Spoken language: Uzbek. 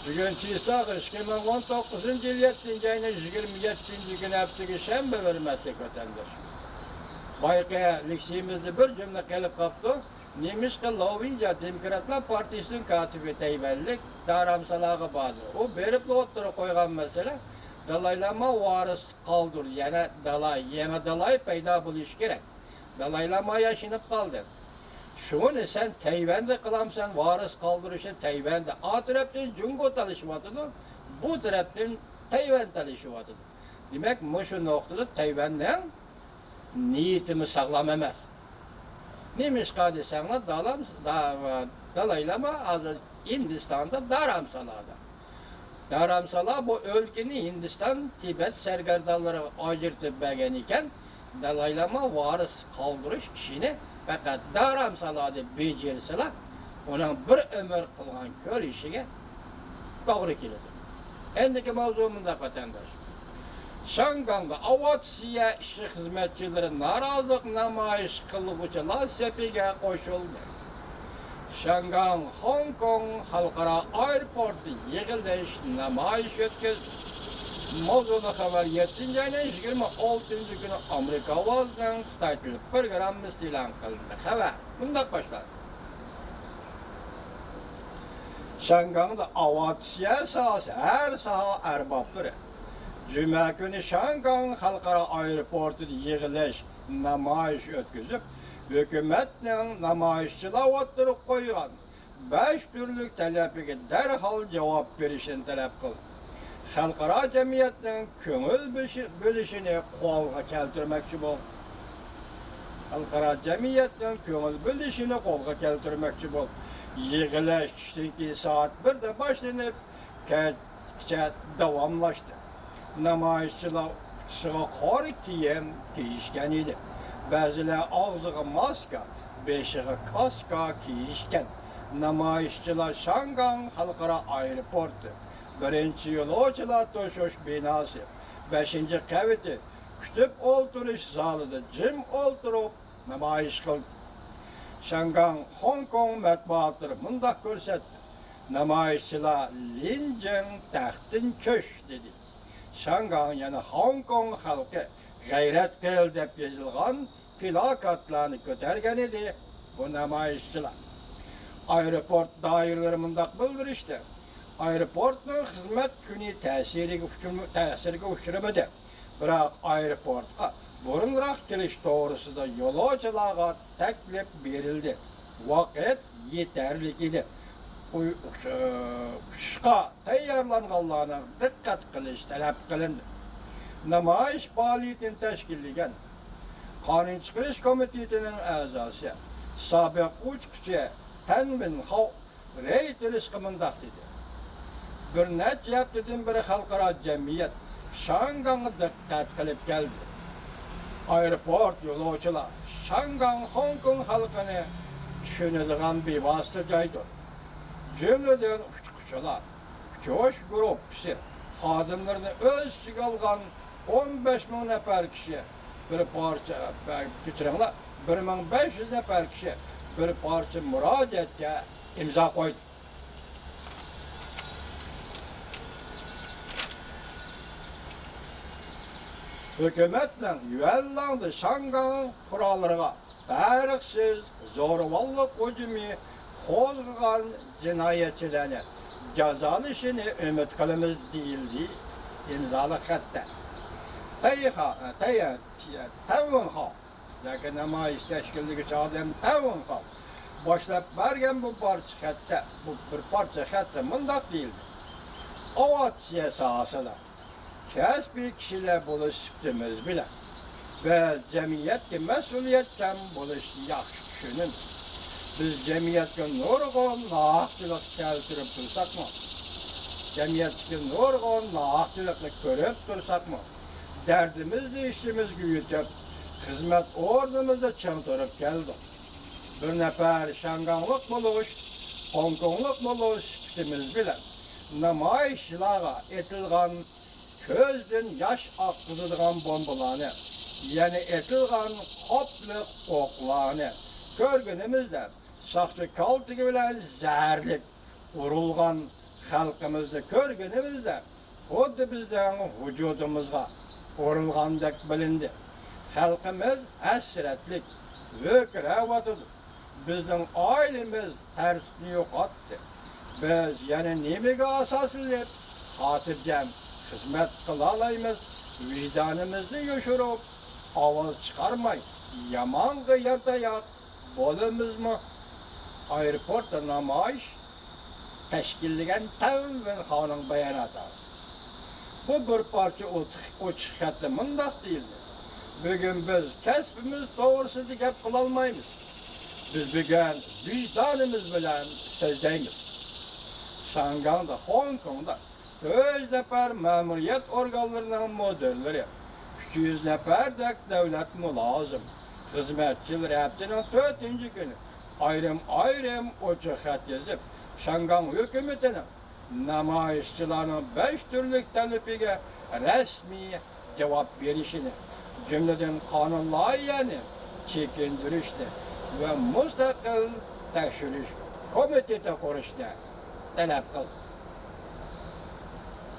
Bugün çiğsak 2019 yıl 7. ayının 27. gün haftığı şembe vermettik vatandaş. Baykaya liksiyimizde bir cümle gelip kaptı. Neymiş ki Lovinca Demokratlar Partisi'nin katibi teyvellik daramsalağı bağlı. O berip oturup koygan mesele dalaylama varis kaldır. Yani dalay payda buluş gerek. Dalaylama yaşanıp kaldı. Şunu sen Tayvan'da kılamsan varis kaldırışı Tayvan'da. A taraftan Cungo talışmadıdır. Bu taraftan Tayvan talışmadıdır. Demek şu noktada Tayvan'dan niyetimi sağlam emez. Neymiş kardeşimle dalaylama hazır Hindistan'da Dharamsala'da. Dharamsala bu ülkenin Hindistan, Tibet sergerdalları ayırtıp bəgen iken dalaylama varis kaldırış işini fakat Dharamsala'da becerseler onun bir ömür kılgan kör işine doğru keledi. Endiki mavzumunda vatandaş. Şangang'da avatsiya işi hizmetçileri narazılık namayış kılıbıcılar sepige koşuldu. Şangang, Hong Kong Halkara Airport'u yığılış namayış ötküzdü. Mavzunu haber 7. ayının 26. günü Amerika vazının Xitay Tili programı ilan kılındı. Haber bundan başladı. Şangang'da avatsiya sahası her saha erbapları. Cuma günü Şangang Halkara Airport'u yığılış namayış ötküzüp hükümetinin namayışçılar oturup koygan 5 türlük talebiga derhal cevap verişini talep kıldı. Halkara cemiyetinin köngül bölüşünü kolga keltirmekçi bol. Halkara cemiyetinin köngül bölüşünü kolga keltirmekçi bol. Yığılış çünkü saat 1'de başlanıp keçe davamlaştı. Namayışçılar sığa kar kiyim giyişken idi. Bazıları ağzıga maska, beşiğe kaska giyişken. Namayışçılar Şangang Halkara Airportu, 1. yolcular toşuş binası, 5. kaviti, kütüp oturuş zalıda cim oturup namayış kıldı. Şangang Hong Kong matbuatları mundak görsetti. Namayışçılar Linjin taxtın köş dedi. Şangang yani Hong Kong halkı gayret kıl dep yazılgan plakatlarını götergen idi bu namayışçılar. Aeroport dairleri mundak bildirişti. Aeroportun hizmet günü tesirge uçuramadı. Bırak aeroportka burunrak geliş doğrusu da yolculara teklif verildi. Vakit yeterli idi. Uçuşqa tayyorlanganlarına dikkat qilish talab qilindi. Namoyish faoliyatini tashkillagan Qonun chiqarish komitetining a'zosi sobiq uchuvchi Tan Bin Hao Reuters mundoq dedi. Bir necha haftadan beri xalqaro jamiyat Shangangga diqqat qilib keldi. Aeroport yo'lovchilar Shangang Hong Kong xalqini tushunadigan bevosita joydir. Cümleden uçuşçular, uçuş grupsi, xodimlarni o'z ichiga olgan 15 ming nafar kishi bir parcha, kechiringlar, 1500 nafar kishi bir parcha murojaatga imzo qo'ydi. Hükümetning yuvallandı Şangang qurollarga tariqsiz zo'ravonlik hujumi qo'zg'agan jinoyatchilarni jazolashini umid qilamiz deyildi imzoli xatda. Tayvanha yoki namoyish tashkilotchi odam Tayvanha boshlab bergan bu parcha xatda, bu bir parcha xatda mundoq deyildi. Avatsiya sohasida kasbiy kishilar bo'lishimiz bilan va jamiyatga mas'uliyatchan bo'lish yaxshi tushunin. Biz cemiyetke nurgun nahakçılık keltirip dursak mı? Cemiyetke nurgun nahakçılıkla görüp dursak mı? Derdimizle işimiz büyütüp, hizmet ordumuzda çımtırıp geldik. Bir nefer Şanganglık buluş, Hong Kongluk buluş bitimiz bilen, namayışçılara etilgan közden yaş akıtıdığan bombalarını, yani etilgan hoplık oklarını görgünümüzden, saxta kaltığı bilen zərlik vurulgan xalqimizni ko'rganimizda xuddi bizning vujudimizga urilgandek bilindi. Xalqimiz hasratlik, vökiravatidi. Bizning oilamiz tartibni yo'qotdi. Biz yana nimaga asoslab xotirjam xizmat qila olamiz? Vijdonimizni yoshirib, ovoz chiqarmay, yomon yatayot bo'lamizmi? Aeroportda namoyish tashkillagan Tavvin xonim bayonoti. Bu bir parcha ochiq xatda mundaq deyildi. Bugun biz kasbimiz to'g'risida gap qila olmaymiz. Biz bugun vijdonimiz bilan so'zlaymiz. Shanghayda, Hong Kongda 4 nafar ma'muriyat organlarining modellari, 300 nafardek davlat mulozim, xizmatchilar haftaning 4-kuni ayrim ochiq xat yozib, Shanghay hukumatining namoyishchilarning 5 turlik talabiga rasmiy javob berishini, jumladan qonun loyihani chekintirishni va mustaqil tekshirish komiteti qurishni talab qildi.